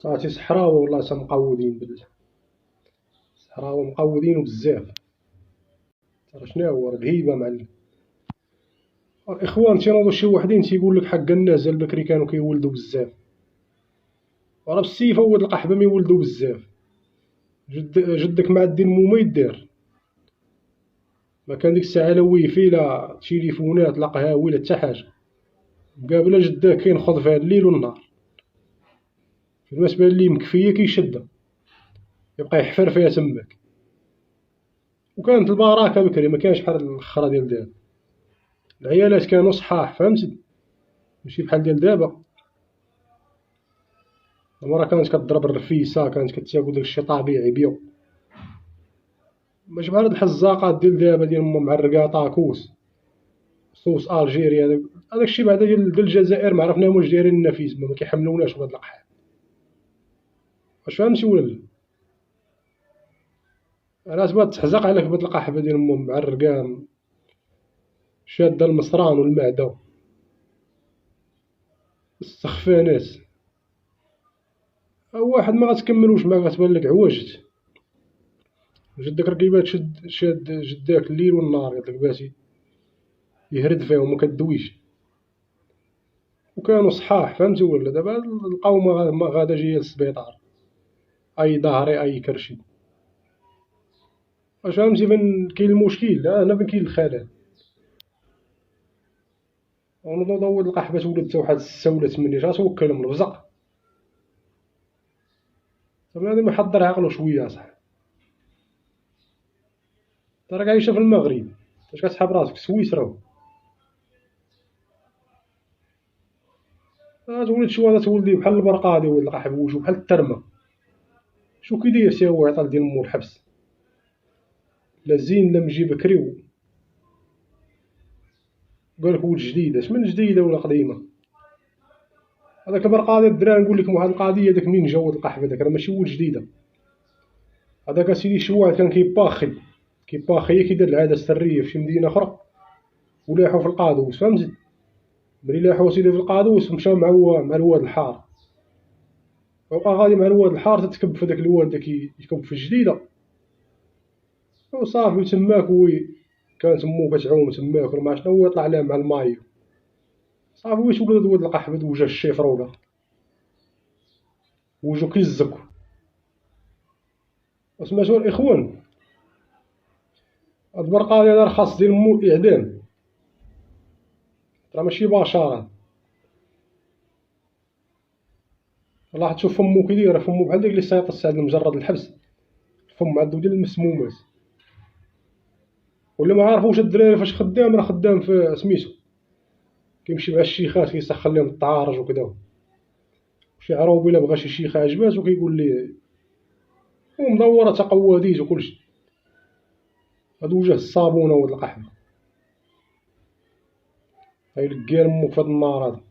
صافي صحراوي والله مقودين صحراوي مقودينو بزاف. راه شناهو راه الهيبة معلم. الإخوان تينوضو شي وحدين تيقولك حق الناس البكري كانو كيولدو بزاف، وراه بالسيف هو هاد القحبة ميولدو بزاف. جدك معدي المو ما يدار، ما كان ديك الساعة لا ويفي لا تيليفونات لا قهاوي لا حتى حاجة. مقابلة جداه كينخض فيها الليل والنهار، بالنسبة ليه مكفية كيشدها يبقى يحفر فيها تماك. وكانت البركة بكري مكانش بحال الخرا ديال دابا. العيالات كانو صحاح فهمتي، ماشي بحال ديال دابا. المرا كانت كضرب الرفيسة، كانت كتاكل داكشي طبيعي بيو، ماشي بحال هاد الحزاقات ديال دابا ديال معرقة طاكوس صوص الجيري. هذاك الشيء بعدا ديال الجزائر معرفناهم واش دايرين لنا فيه، ما كيحملوناش بهاد القحط. واش فهمتي ولا لا؟ راه تبغى تحزق عليك بهاد القحبة ديال معرقة شادة المصران والمعدة السخفانات. واحد ما غتكملوش معاك، غتبان لك عوجت. جدك راه كيبات شاد جداك الليل والنهار قالك باتي يهرد فيهم وما كدويش. وكانوا صحاح فهمتي ولا؟ دابا لقاو ما غادا جاية للسبيطار، أي ظهري أي كرشي. واش فهمتي فين كاين المشكل؟ هنا فين كاين الخلل. ونوض هاد القحبة تولد تا واحد 6 ولا 8 شهر توكل من البزق. بنادم يحضر عقلو شوية أصاحبي. انت راك عايشة في المغرب، اش كتحاب راسك سويسرا؟ تولد شي وحدة تولدي بحال البرقادي ولد القحبة وجهو بحال الترمة. شو كيدير سي هو عطال ديال مول الحبس، لا زين لا مجي بكري. وقالك ولد جديدة، شمن جديدة ولا قديمة؟ هذاك البرقادي الدراري نقول لكم واحد القضية، داك منين جا ولد القحبة داك راه ماشي ولد جديدة. هذاك اسيدي شي واحد كان كيباخي كيدير العادة السرية في شي مدينة أخرى، ولاحو في القادوس فهمتي. ملي لاحو اسيدي في القادوس مشى مع الواد الحار، وبقى غادي مع الواد الحار تتكب في داك الواد داك يكب في الجديدة. وصافي تماك كانت مو كتعوم تماك وما شنو هو يطلع لها مع المايو. صافي واش ولد ولد القحبة وجه الشيفرة ولا وجهو كيزك. سمعتوا الإخوان؟ هاد البرقادي هذا رخص ديال مو الإعدام، راه ماشي بشرة. والله تشوف فمو كي داير، فمو بحال داك لي سايط عند مجرد الحبس، الفم عندو ديال المسمومات. ولا ما عارف واش الدراري فاش خدام، راه خدام في سميتو كيمشي مع الشيخات كيسخن ليهم الطعارج وكذا. شي عروبي إلا بغا شي شيخة عجباتو كيقول ليه، ومدورة تقواديت وكلشي. هاد وجه الصابونة ولد القحبة غيلقى مو في هاد النار هذا.